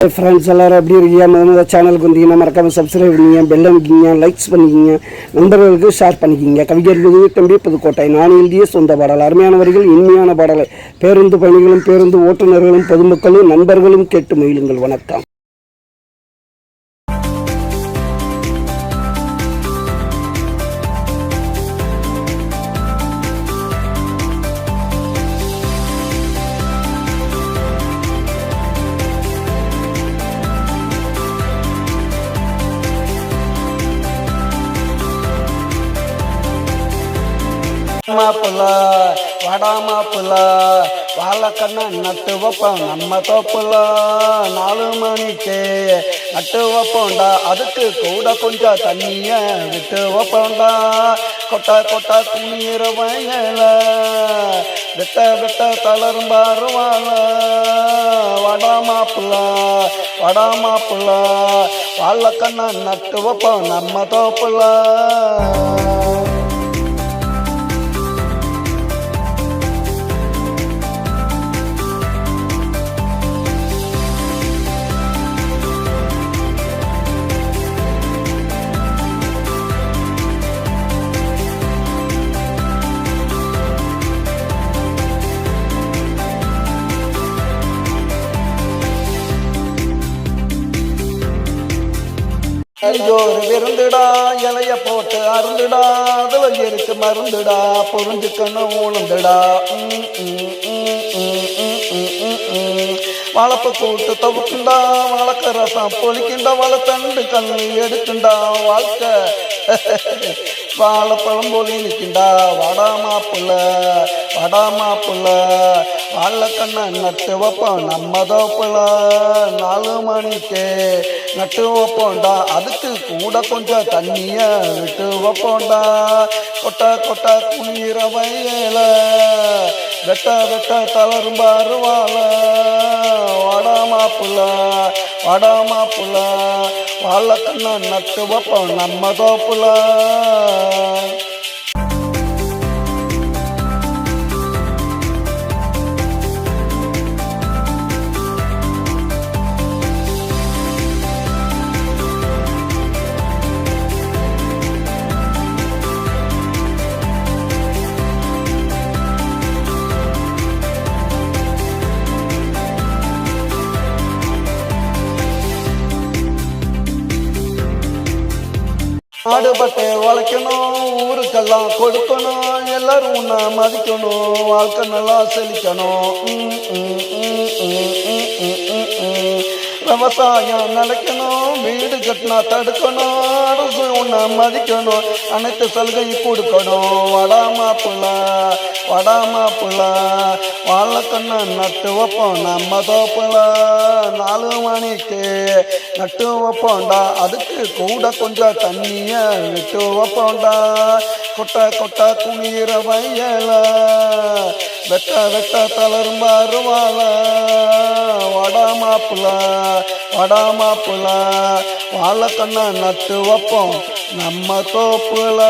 Friends எல்லோரும் எப்படி இருக்கீங்க? முதல்ல சேனலுக்கு வந்தீங்கன்னா மறக்காமல் சப்ஸ்கிரைப் பண்ணிங்க, பெல் அமைக்கிங்க, லைக்ஸ் பண்ணிக்கிங்க, நண்பர்களுக்கு ஷேர் பண்ணிக்கிங்க. கவிஞர் தம்பி புதுக்கோட்டை. நான் எழுதிய சொந்த பாடல். அருமையான வரிகள், இனிமையான பாடலை பேருந்து பயணிகளும் பேருந்து ஓட்டுநர்களும் பொதுமக்களும் நண்பர்களும் கேட்டு மகிழுங்கள். வணக்கம். மாப்பிள்ள வடாமாப்பிள்ள வாழைக்கண்ண நட்டு வைப்போம் நம்ம தோப்புல 4 மணிக்கு நட்டு வைப்போண்டா. அதுக்கு கூட கொஞ்சம் தண்ணிய விட்டு வைப்போண்டா. கொட்டா கொட்டா துணியிற வயல வெட்ட வெட்ட தளரும் பாருவாள. வடாமாப்பிள்ள வடாமாப்பிள்ள வாழைக்கண்ண நட்டு வைப்போம் நம்ம தோப்புல. ஐயோரு விருந்துடா, இலைய போட்டு அருந்துடா, அதுல இருக்கு மருந்துடா, புரிஞ்சுக்கணும் உளுந்துடா. வளப்பு கூட்டு தவுக்குண்டா, வளர்க்க ரசம் பொலிக்குண்டா, வளத்தண்டு கண்ணு எடுக்குண்டா. வாழ்க்கை வாழைப்பழம் போலி நிற்கிண்டா. வடாமாப்புள்ள வடாமாப்புள்ள வாழைக்கண்ண நட்டு வைப்போம் நம்ம தோப்புல. 4 மணிக்கு நட்டு வைப்போண்டா. அதுக்கு கூட கொஞ்சம் தண்ணிய விட்டு வைப்போண்டா. கொட்டை கொட்டை குளிர வயல வெட்ட வெட்ட தளரும் பாருவாள. வடாமாப்புள்ள வடாமாப்புள்ள வாழைக்கண்ண நட்டு வைப்போம் நம்ம தோப்புல. ஆடுபட்டு உழைக்கணும், ஊருக்கெல்லாம் கொடுக்கணும், எல்லாரும் உன்னை மதிக்கணும், வாழ்க்கை நல்லா செழிக்கணும். விவசாயம் நிலைக்கணும், வீடு கட்டினா தடுக்கணும், அரசு உன்னை மதிக்கணும், அனைத்து சலுகையும் கொடுக்கணும். வடாமாப்புள்ள வடாமாப்புள்ள வாழைக்கண்ண நட்டு வைப்போம் நம்ம தோப்புல. 4 மணிக்கு நட்டு வைப்போண்டா. அதுக்கு கூட கொஞ்சம் தண்ணிய விட்டு வைப்போண்டா. கொட்டை கொட்டை குளிர வயல வெட்ட வெட்ட தளரும் பாருவாள. வடாமாப்புள்ள வடாமாப்புள்ள வாழைக்கண்ண நட்டு வைப்போம் நம்ம தோப்புல.